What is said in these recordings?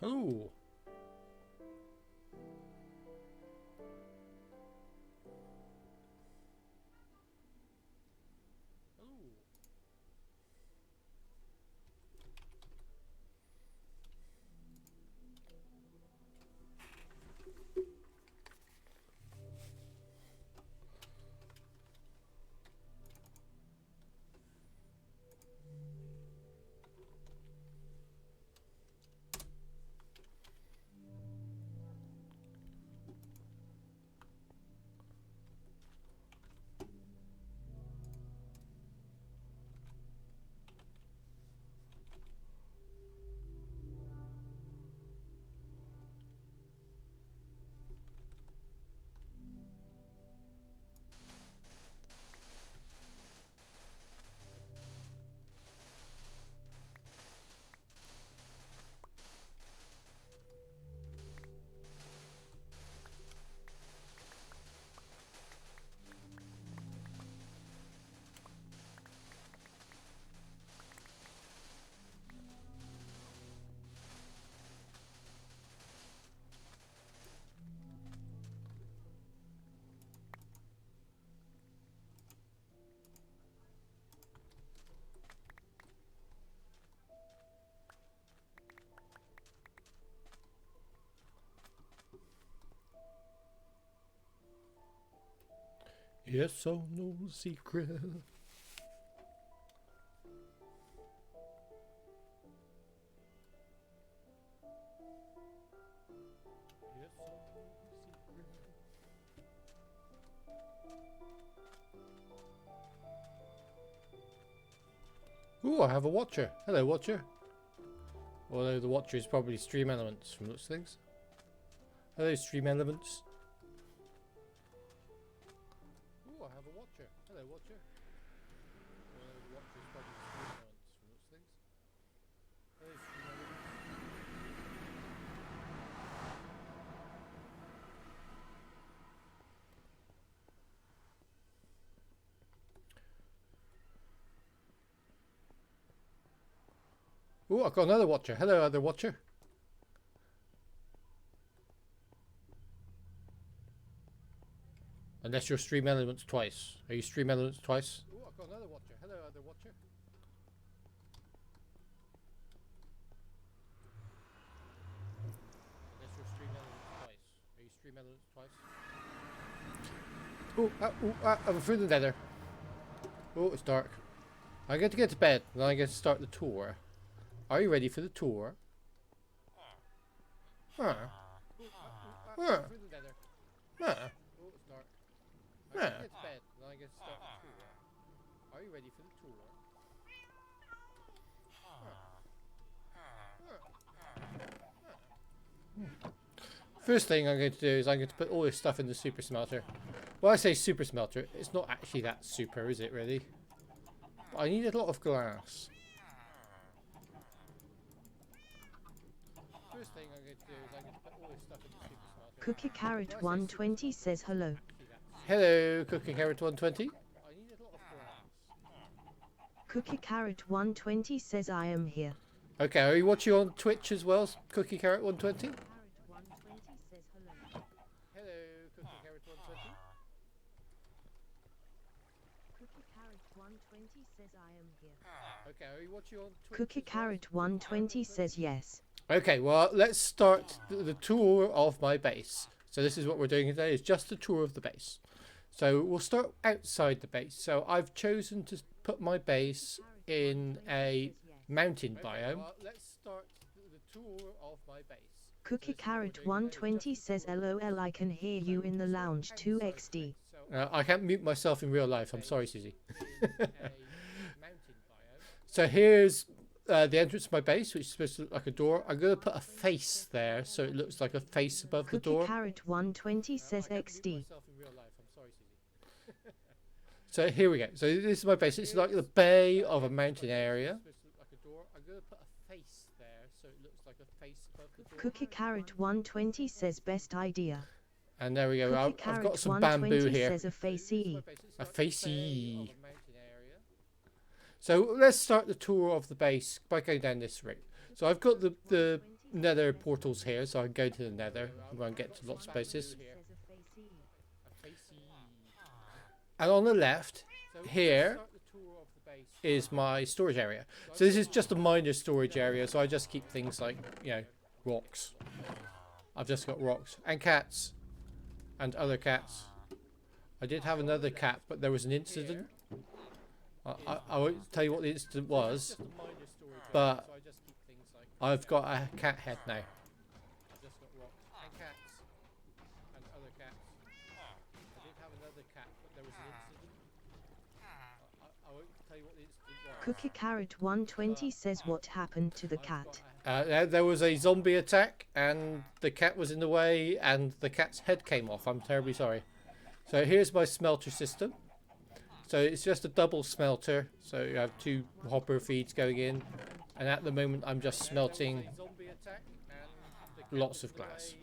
Hello. Yes, so no secret. Yes, so no secret. Ooh, I have a watcher. Hello, watcher. Although the watcher is probably stream elements from those things. Hello, stream elements. Ooh, I have a watcher. Hello, watcher. Although the watcher is probably stream elements from those things. Hello, stream elements. Ooh, I've got another watcher. Hello, other watcher. Unless you're stream elements twice. Are you stream elements twice? Ooh, I've got another watcher. Hello, other watcher. Unless you're stream elements twice. Are you stream elements twice? I'm through the nether. Oh, it's dark. I get to get to bed, and then I get to start the tour. Are you ready for the tour? Huh. Huh. Huh. Oh, it's dark. I get to get to bed, and then I get to start the tour. Are you ready for the tour? First thing I'm going to do is I'm going to put all this stuff in the super smelter. Well, I say super smelter, it's not actually that super, is it really? I need a lot of glass. First thing I'm going to do is I'm going to put all this stuff in the super smelter. Cookie Carrot 120 says hello. Hello, Cookie Carrot 120. I need a lot of glass. Cookie Carrot 120 says I am here. Okay, are you watching on Twitch as well, Cookie Carrot 120? Carrot 120 says hello. Hello, Cookie Carrot 120. Cookie Carrot 120 says I am here. Okay, are you watching on Twitch? Cookie Carrot 120 says yes. Okay, well, let's start the tour of my base. So this is what we're doing today, is just a tour of the base. So we'll start outside the base. So I've chosen to put my base in a mountain biome. Well, let's start the tour of my base. Cookie Carrot 120 says LOL, I can hear you in the lounge 2XD. I can't mute myself in real life. I'm sorry, Susie. So here's the entrance to my base, which is supposed to look like a door. I'm going to put a face there, so it looks like a face above the door. Cookie Carrot 120 says XD. So here we go. So this is my base. It's like the bay of a mountain area. I'm going to put a face there, so it looks like a face above the door. Cookie Carrot 120 says best idea. And there we go. I've got some bamboo here. Says a facey. A facey. So let's start the tour of the base by going down this route. So I've got the nether portals here, so I can go to the nether. I'm going to get to lots of places. And on the left, here is my storage area. So this is just a minor storage area, so I just keep things like, you know, rocks. I've just got rocks and cats and other cats. I did have another cat, but there was an incident. I won't tell you what the incident was, but I've got a cat head now. I've just got rocks and cats and other cats. I did have another cat, but there was an incident. I won't tell you what the incident was. Cookie Carrot 120 says what happened to the cat. There was a zombie attack, and the cat was in the way, and the cat's head came off. I'm terribly sorry. So here's my smelter system. So it's just a double smelter. So you have 2 hopper feeds going in, and at the moment I'm just smelting lots of glass.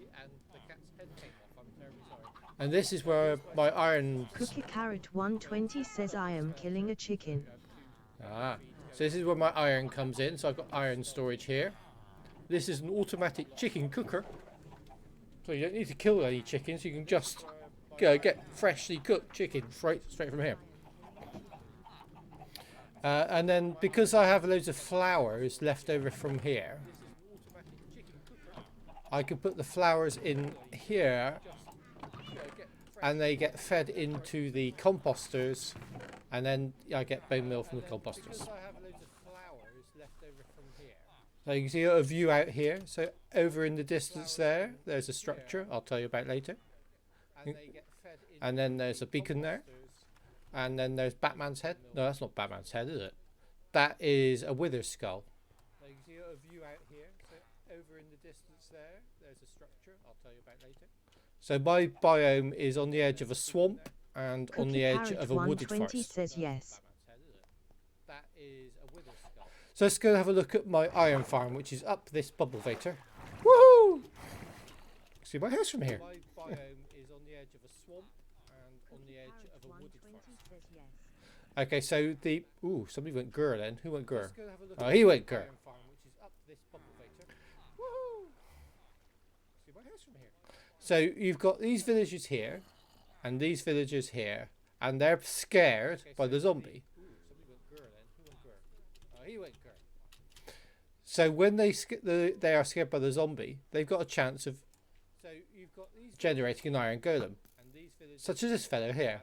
And this is where my iron. Cookie Carrot 120 says I am killing a chicken. So this is where my iron comes in. So I've got iron storage here. This is an automatic chicken cooker. So you don't need to kill any chickens. You can just get freshly cooked chicken straight from here. And then because I have loads of flowers left over from here, I can put the flowers in here and they get fed into the composters, and then I get bone meal from the composters. So you can see a view out here. So over in the distance there's a structure I'll tell you about later. And then there's a beacon there. And then there's Batman's head. No, that's not Batman's head, is it? That is a wither skull. So you can see a view out here. So over in the distance there's a structure I'll tell you about later. So my biome is on the edge of a swamp and on the edge of a wooded forest. Says yes. That is a wither skull. So let's go have a look at my iron farm, which is up this bubble vator. Woohoo! See my house from here. My biome is on the edge of a swamp and on the edge of a wooded forest. Okay, so the somebody went grr then. Who went grr? Oh, he went grr. So you've got these villagers here, and these villagers here, and they're scared by the zombie. So when they are scared by the zombie, they've got a chance of generating an iron golem, such as this fellow here.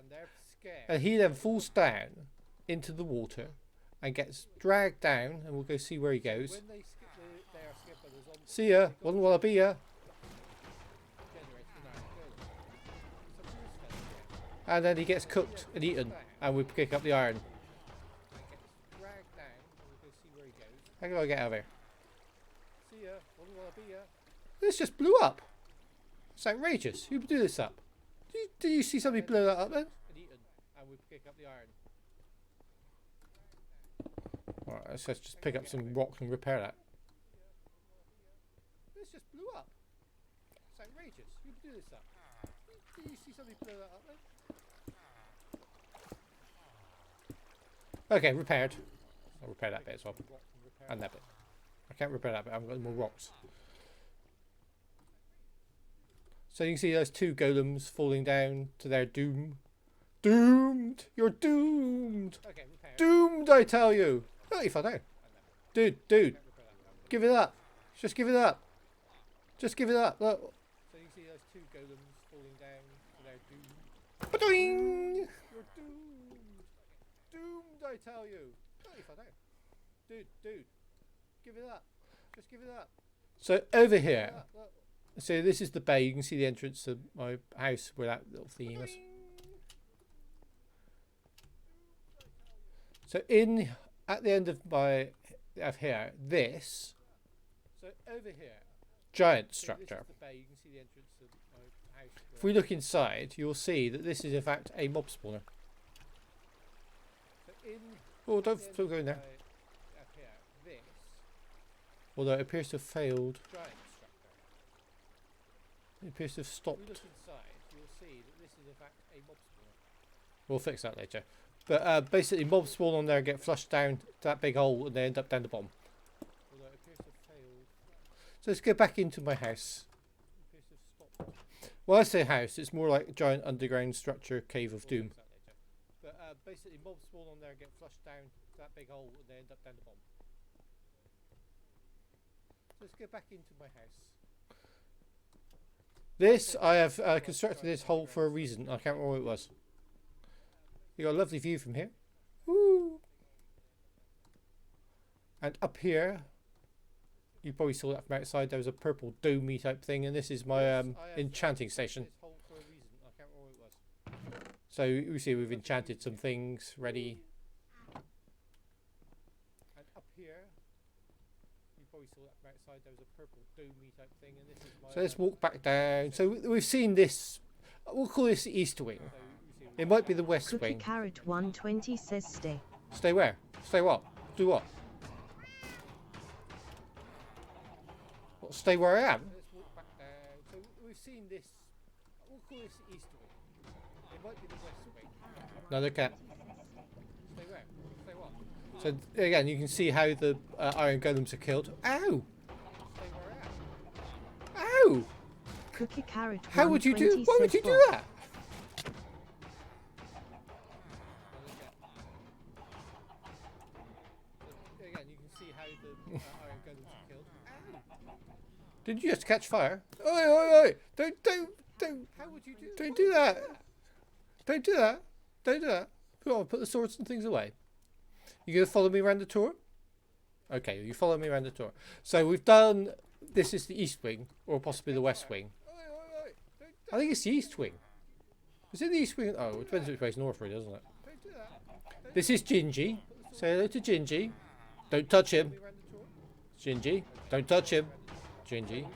And he then falls down into the water and gets dragged down, and we'll go see where he goes. See ya, wouldn't wanna be ya. And then he gets cooked and eaten, and we pick up the iron. How do I get out of here? This just blew up. It's outrageous. Who would do this up? Do you see somebody blow that up then? Alright, let's just pick up some rocks and repair that. This just blew up. It's outrageous. Who would do this up? Do you see somebody blow that up then? Okay, repaired. I'll repair that bit as well. And that bit. I can't repair that bit, I've got more rocks. So you can see those 2 golems falling down to their doom. Doomed! You're doomed! Okay, doomed, I tell you! Oh, you fell down. Dude. Give it up. Just give it up. Just give it up. Look. So you can see those 2 golems falling down to their doom. Ba-doing! You're doomed! Doomed, I tell you! Oh, you fell down. Dude. Give it up. Just give it up. So over here. So this is the bay. You can see the entrance to my house where that little thingy was. So at the end of here, this giant structure. If we look inside, you'll see that this is in fact a mob spawner. Oh, don't go in there. Although it appears to have failed. It appears to have stopped. We'll fix that later. But basically mobs spawn on there and get flushed down to that big hole, and they end up down the bottom. So let's go back into my house. Well, I say house, it's more like a giant underground structure, cave of doom. But basically, mobs spawn on there and get flushed down that big hole, and they end up down the bottom. So let's go back into my house. This, I have constructed this hole for a reason. I can't remember what it was. You got a lovely view from here. Woo! And up here, you probably saw that from outside. There was a purple domey type thing, and this is my enchanting station. So you see, we've enchanted some things ready. And up here, you probably saw that from outside. There was a purple domey type thing, and this is my. So let's walk back down. So we've seen this. We'll call this the East Wing. It might be the West Cookie Wing. Carrot 120 says stay. Stay where? Stay what? Do what? What, stay where I am? Let's walk back down. So we've seen this. We'll call this the East Wing. It might be the West Wing. Another cat. Stay where? Stay what? So again, you can see how the iron golems are killed. Ow! Stay where I am. Ow! Cookie Carrot 120 How would you do? Why would you do that? Again, you can see how the iron golems are killed. Ow! Did you just catch fire? Oi, oi, oi! Don't! How would you do? Don't do that! Don't do that! Don't do that! Come on, put the swords and things away. You gonna follow me around the tour? Okay, you follow me around the tour. So we've done. This is the East Wing, or possibly the West Wing. I think it's the East Wing. Is it the East Wing? Oh, it depends which way's north, really, doesn't it? This is Gingy. Say hello to Gingy. Don't touch him. Gingy. Don't touch him. Gingy.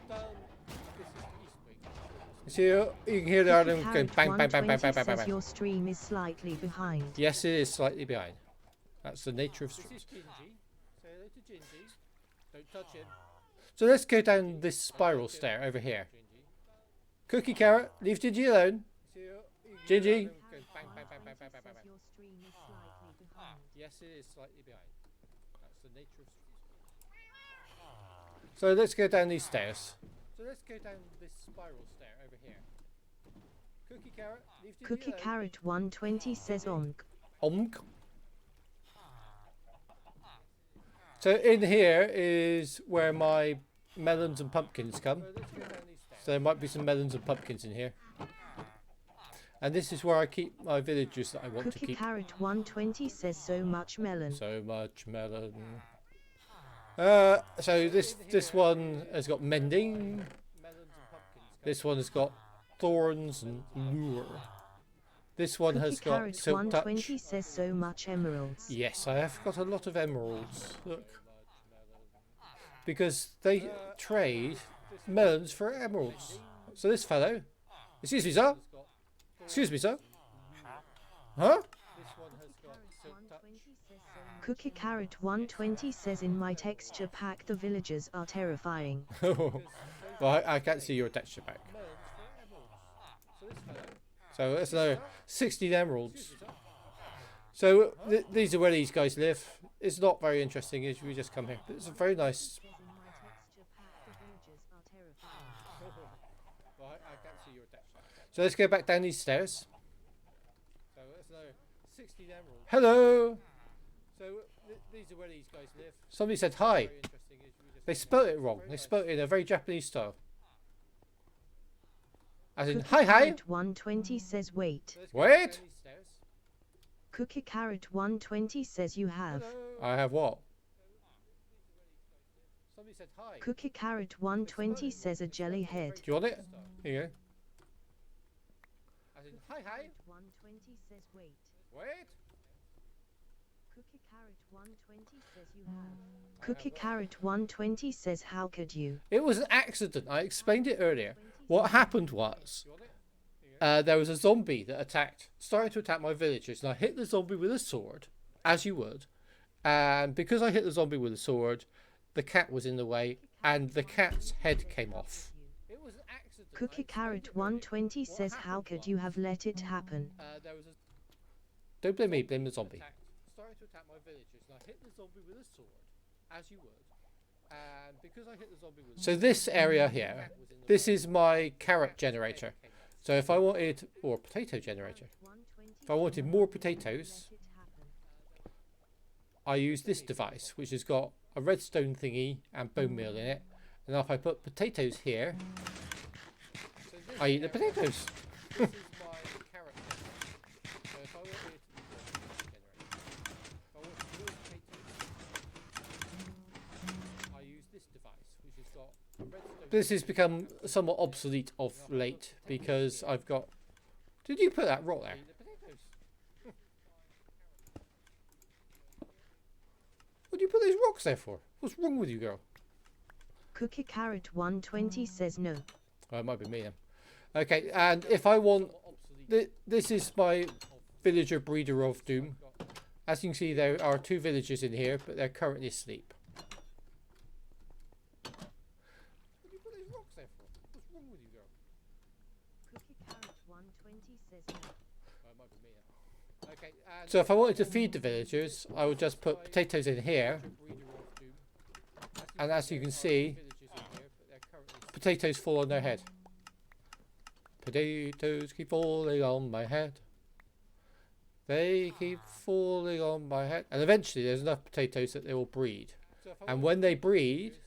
See, you can hear the iron going bang, bang, bang, bang, bang, bang, bang, bang. Your stream is slightly behind. Yes, it is slightly behind. That's the nature of streams. Say hello to Gingy. Don't touch him. So let's go down this spiral stair over here. Cookie Carrot, leave Gingy alone. Gingy. Yes, it is slightly behind. That's the nature of streams. So let's go down these stairs. So let's go down this spiral stair over here. Cookie Carrot, leave Gingy Cookie alone. Carrot 120 says onk. Omk. So in here is where my melons and pumpkins come. So there might be some melons and pumpkins in here. And this is where I keep my villagers that I want to Cookie keep. Carrot 120 says so much melon. So much melon. So this one has got mending. This one has got thorns and lure. This one has Cookie got Carrot silk 120 touch. says so much emeralds. Yes, I have got a lot of emeralds. Look. Because they trade melons for emeralds. So this fellow, excuse me, sir. Excuse me, sir. Huh? Cookie Carrot 120 says in my texture pack the villagers are terrifying. Well, I can't see your texture pack. So that's another 16 emeralds. So these are where these guys live. It's not very interesting as we just come here, but it's a very nice. So let's go back down these stairs. So that's another 16 emeralds. Hello. So these are where these guys live. Somebody said hi. They spelled it wrong. They spelled it in a very Japanese style. As in, hi, hi. Carrot 120 says wait. Wait. Cookie Carrot 120 says you have. I have what? Somebody said hi. Cookie Carrot 120 says a jelly head. Do you want it? Here you go. As in, hi, hi. 120 says wait. Wait. Cookie Carrot 120 says you have. Cookie Carrot 120 says how could you? It was an accident. I explained it earlier. What happened was there was a zombie that started to attack my villagers, and I hit the zombie with a sword, as you would. And because I hit the zombie with a sword, the cat was in the way, and the cat's head came off. It was an accident. Cookie Carrot 120 says how could you have let it happen? Don't blame me, blame the zombie. Started to attack my villagers, and I hit the zombie with a sword, as you would. So this area here, this is my carrot generator. So if I wanted, or potato generator, if I wanted more potatoes, I use this device, which has got a redstone thingy and bone meal in it. And if I put potatoes here, I eat the potatoes. This has become somewhat obsolete of late because I've got... Did you put that rock there? What do you put those rocks there for? What's wrong with you, girl? Cookie Carrot 120 says no. Oh, it might be me then. Okay, and if I want... This is my villager breeder of doom. As you can see, there are 2 villagers in here, but they're currently asleep. What do you put those rocks there for? What's wrong with you, girl? Cookie Carrot 120 says no. Oh, it might be me then. Okay, so if I wanted to feed the villagers, I would just put potatoes in here. And as you can see, potatoes fall on their head. Potatoes keep falling on my head. They keep falling on my head. And eventually there's enough potatoes that they will breed. And when they breed,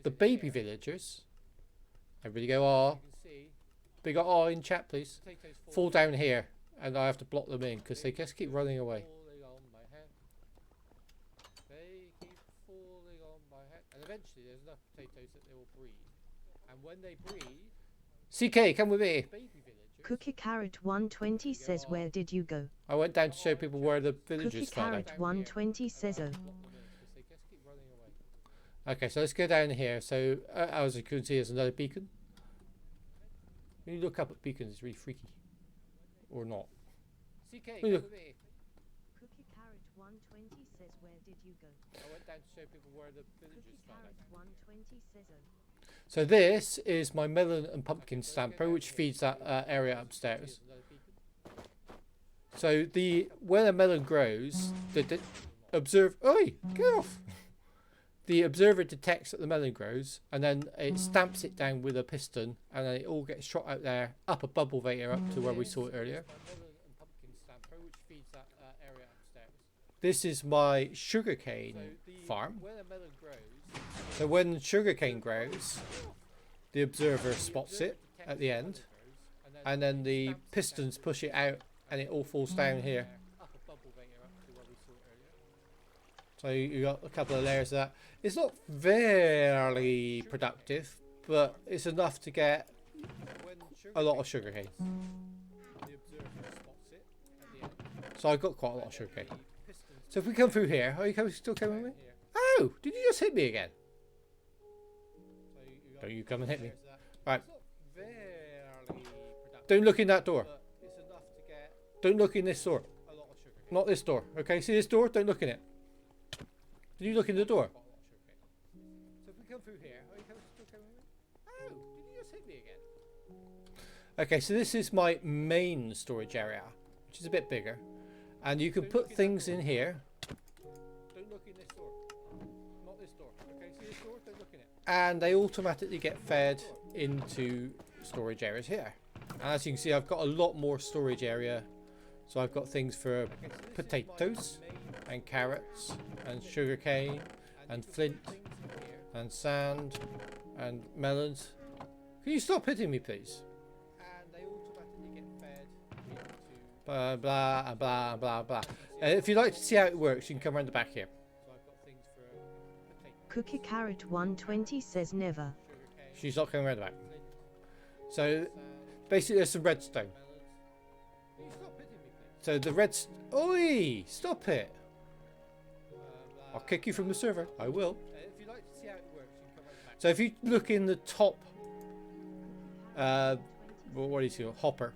the baby villagers, everybody go ah. Big ah in chat please. Fall down here and I have to block them in because they just keep running away. And eventually there's enough potatoes that they will breed. And when they breed... CK, come with me. Cookie Carrot 120 says where did you go? I went down to show people where the villagers Cookie Carrot 120 says oh. Okay, so let's go down here. So as you can see, there's another beacon. When you look up at beacons, it's really freaky. Or not. CK, come with me. Cookie Carrot 120 says where did you go? I went down to show people where the villagers Cookie Carrot 120 says oh. So this is my melon and pumpkin stamper, which feeds that area upstairs. So when a melon grows, the oi, get off! The observer detects that the melon grows, and then it stamps it down with a piston, and then it all gets shot out there, up a bubble vator up to where we saw it earlier. This is my sugarcane farm. So when sugarcane grows, the observer spots it at the end, and then the pistons push it out, and it all falls down here. So you got a couple of layers of that. It's not very productive, but it's enough to get a lot of sugarcane. So I got quite a lot of sugarcane. So if we come through here, are you still coming with me? Oh, did you just hit me again? Don't you come and hit me. Right. Don't look in that door. Don't look in this door. Not this door. Okay, see this door? Don't look in it. Did you look in the door? So if we come through here, are you still coming with me? Oh, did you just hit me again? Okay, so this is my main storage area, which is a bit bigger. And you can put things in here. Don't look in this door. Not this door. Okay, see this door? Don't look in it. And they automatically get fed into storage areas here. And as you can see, I've got a lot more storage area. So I've got things for potatoes and carrots and sugarcane and flint and sand and melons. Can you stop hitting me, please? Blah, blah, blah, blah, blah. If you'd like to see how it works, you can come around the back here. Cookie Carrot 120 says never. She's not coming around the back. So, basically there's some redstone. So the Oi! Stop it! I'll kick you from the server. I will. So if you look in the top... what is it? Hopper.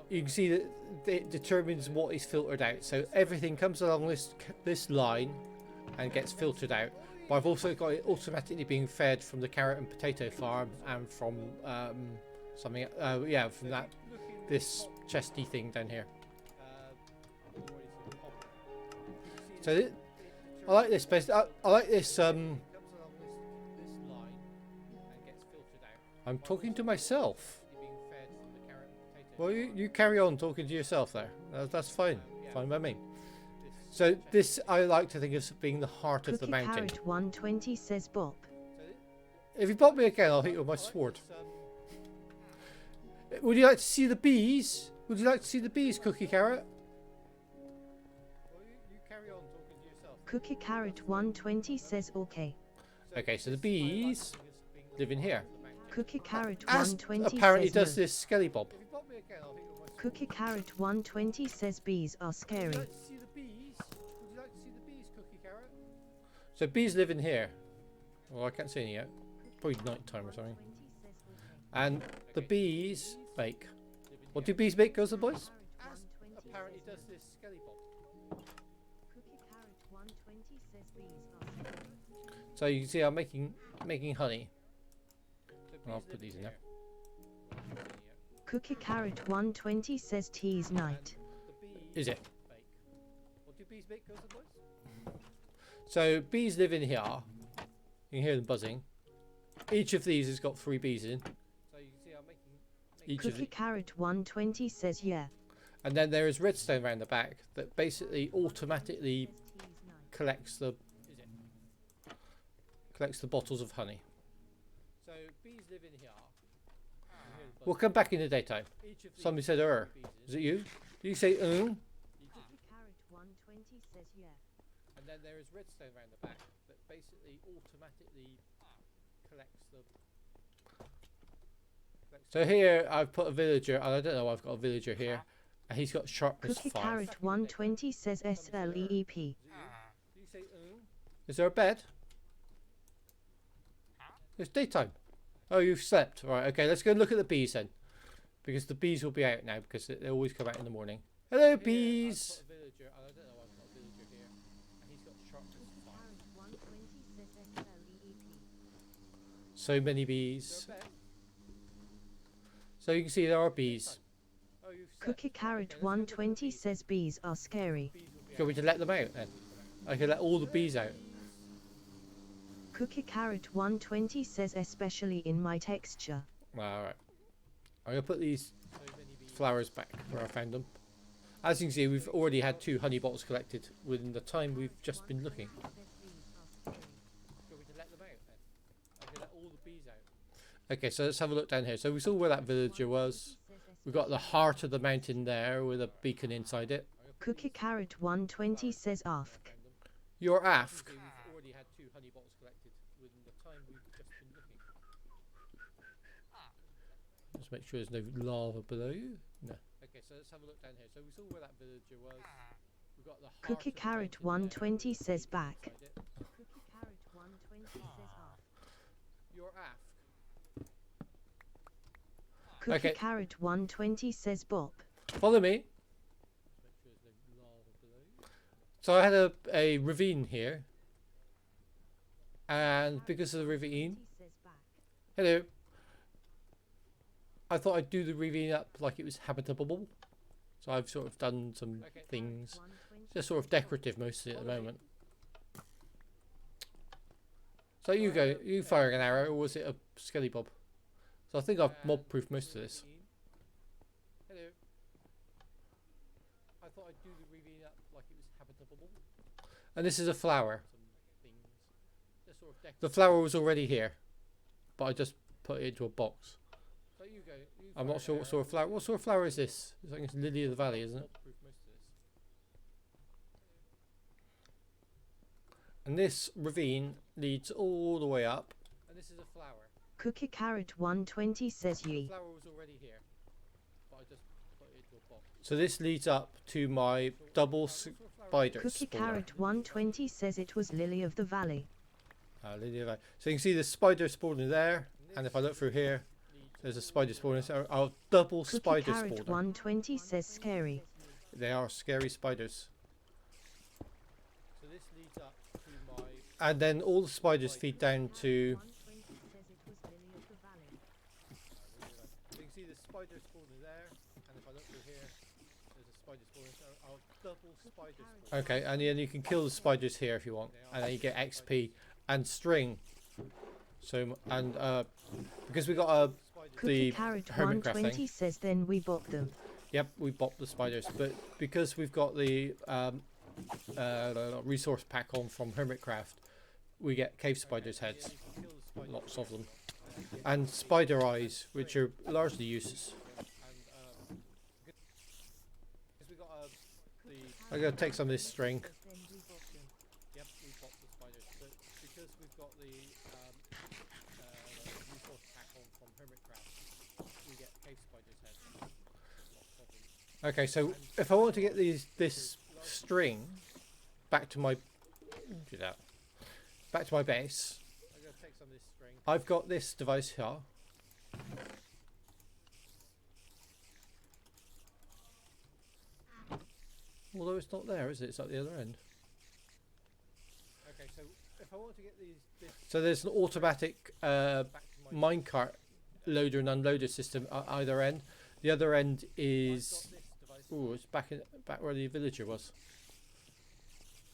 You can see that it determines what is filtered out. So everything comes along this line and gets filtered out. But I've also got it automatically being fed from the carrot and potato farm and from something. Yeah, from this chesty thing down here. So I like this space. I like this I'm talking to myself. Well, you carry on talking to yourself there. That's fine. Fine by me. So this I like to think of being the heart of the Cookie mountain. Carrot 120 says Bop. If you pop me again, I'll hit you with my sword. Would you like to see the bees? Would you like to see the bees, Cookie Carrot? Well, you carry on talking to yourself. Cookie Carrot 120 says okay. Okay, so the bees live in here. Cookie Carrot As 120 apparently says does no. this Skelly Bob. Cookie Carrot 120 says bees are scary. Would you like to see the bees? Would you like to see the bees, Cookie Carrot? So bees live in here. Well, I can't see any yet. Probably night time or something. And the bees bake. What do bees make, girls and boys? As apparently does this Skelly Bob. Cookie Carrot 120 says bees are scary. So you can see I'm making honey. I'll put these in there. Cookie Carrot 120 says tease night. Is it? What do bees make, girls and boys? So bees live in here. You can hear them buzzing. Each of these has got 3 bees in. So you can see I'm making each of Cookie Carrot 120 says yeah. And then there is redstone around the back that basically automatically collects the bottles of honey. So bees live in here. We'll come back in the daytime. Somebody said Is it you? Did you say Cookie Carrot 120 says yeah. And then there is redstone around the back that basically automatically collects the... So here I've put a villager, and I don't know why I've got a villager here. And he's got sharpness Cookie 5. Carrot 120 says SLEEP. Is there a bed? It's daytime. Oh, you've slept. Right, okay, let's go and look at the bees then. Because the bees will be out now, because they always come out in the morning. Hello, bees! So many bees. So you can see there are bees. Cookie Carrot 120 says bees are scary. Shall we just let them out then? I can let all the bees out. Cookie Carrot 120 says especially in my texture. Alright. I'm going to put these flowers back where I found them. As you can see, we've already had 2 honey bottles collected within the time we've just been looking. Okay, so let's have a look down here. So we saw where that villager was. We've got the heart of the mountain there with a beacon inside it. Cookie Carrot 120 says ask. Your Afk. Just make sure there's no lava below you. No. Okay, so let's have a look down here. So we saw where that villager was. We've got the heart Cookie of the Carrot mountain there. 120 says back. Cookie Carrot 120 says ask. Your Afk. Cookie Okay. Carrot 120 says bop. Follow me. So I had a ravine here. And because of the ravine... Hello. I thought I'd do the ravine up like it was habitable. So I've sort of done some things. Just sort of decorative mostly at the moment. So you go, you firing an arrow, or was it a skelly bob? So I think I've mob-proofed most of this. Hello. I thought I'd do the ravine up like it was habitable. And this is a flower. The flower was already here, but I just put it into a box. I'm not sure what sort of flower. What sort of flower is this? It's like it's lily of the valley, isn't it? And this ravine leads all the way up. And this is a flower. Cookie Carrot 120 says ye. The flower was already here, but I just put it into a box. So this leads up to my double spider Cookie spawner. Carrot 120 says it was Lily of the Valley. Lily of the valley. So you can see the spider spawner there, and if I look through here, there's a spider spawner. So I'll double Cookie spider Carrot spawner. 120 says scary. They are scary spiders. So this leads up to my... And then all the spiders feed down to... So you can see the spider spawner there, and if I look through here, there's a spider spawner. So I'll double spider spawner. Okay, and then you can kill the spiders here if you want, and then you get XP and string. So because we got a Cookie the Carrot hermit craft 120 thing. says then we bought them. Yep, we bought the spiders, but because we've got the resource pack on from Hermitcraft, we get cave spiders' heads, lots of them, and spider eyes, which are largely useless. I'm gonna take some of this string. Yep, we bought the spiders, but because we've got the resource pack on from Hermitcraft, we get cave spiders' heads. Okay, so if I want to get this string back to my back to my base, I've got this device here. Although it's not there, is it? It's at the other end. Okay, so if I want to get so there's an automatic minecart loader and unloader system at either end. The other end is it's back where the villager was.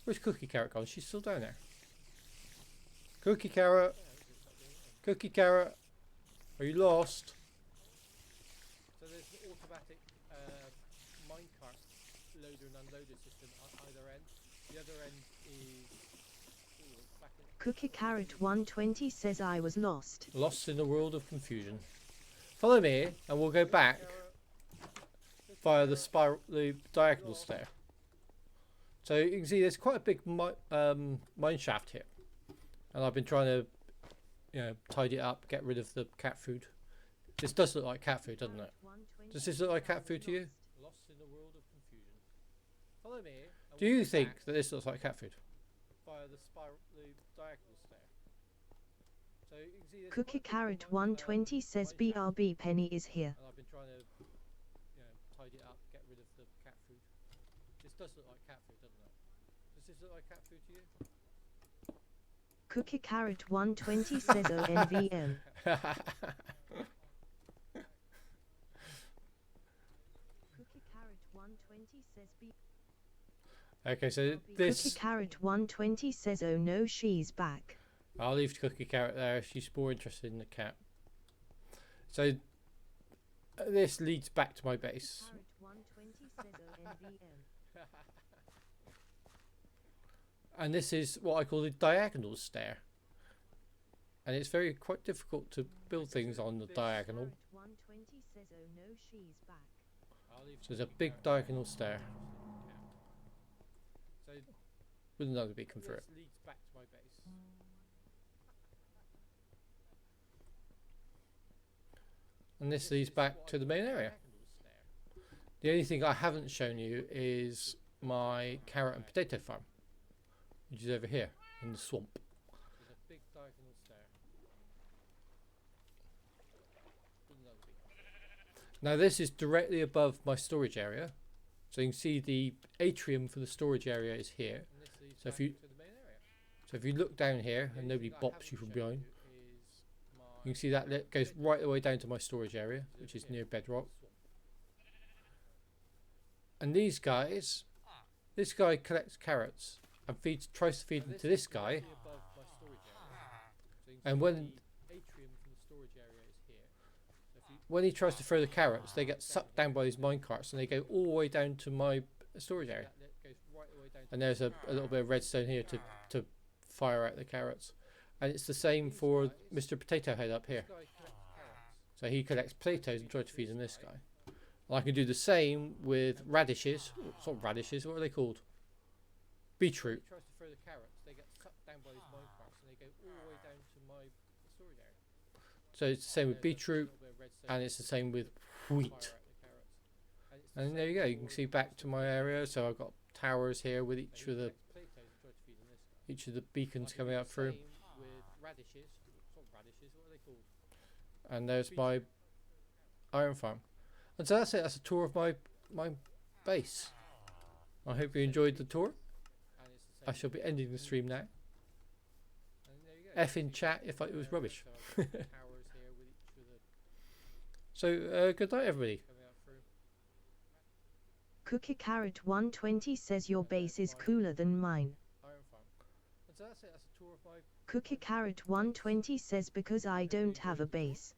Where's Cookie Carrot gone? She's still down there. Cookie Carrot, Cookie Carrot, are you lost? So there's an automatic minecart loader and unloader system at either end. The other end is Cookie Carrot 120 says I was lost. Lost in a world of confusion. Follow me, and we'll go back via the diagonal stair. So you can see there's quite a big mine shaft here, and I've been trying to, tidy it up, get rid of the cat food. This does look like cat food, doesn't it? Does this look like cat food to you? Lost in a world of confusion. Follow me. Do you think that this looks like cat food? Via the diagonal stair. So you can see Cookie Carrot 120 says BRB Penny is here. And I've been trying to, tidy it up, get rid of the cat food. This does look like cat food, doesn't it? Does this look like cat food to you? Cookie Carrot 120 says ONVM. Cookie Carrot 120 says B. Okay, so this. Cookie Carrot 120 says oh no, she's back. I'll leave Cookie Carrot there. She's more interested in the cat. So this leads back to my base. Carrot 120 says ONVM. And this is what I call the diagonal stair. And it's quite difficult to build things on the diagonal. Carrot 120 says oh no, she's back. So there's a big diagonal stair with another beacon for it. And this leads back to the main area. The only thing I haven't shown you is my carrot and potato farm, which is over here in the swamp. Now this is directly above my storage area, so you can see the atrium for the storage area is here. So if you look down here and nobody bops you from behind, you can see that goes right the way down to my storage area, which is near bedrock. And this guy collects carrots and tries to feed them to this guy. And when he tries to throw the carrots, they get sucked down by these mine carts and they go all the way down to my storage area. And there's a little bit of redstone here to fire out the carrots. And it's the same for Mr. Potato Head up here. So he collects potatoes and tries to feed them this guy. And I can do the same with radishes. It's not radishes, what are they called? Beetroot. So it's the same with beetroot, and it's the same with wheat. And there you go, you can see back to my area. So I've got towers here with each of the beacons coming out through. And there's my iron farm. And so that's it, that's a tour of my base. I hope you enjoyed the tour. I shall be ending the stream now. F in chat if it was rubbish. So good night everybody. Cookie Carrot 120 says your base is cooler than mine. Cookie Carrot 120 says because I don't have a base.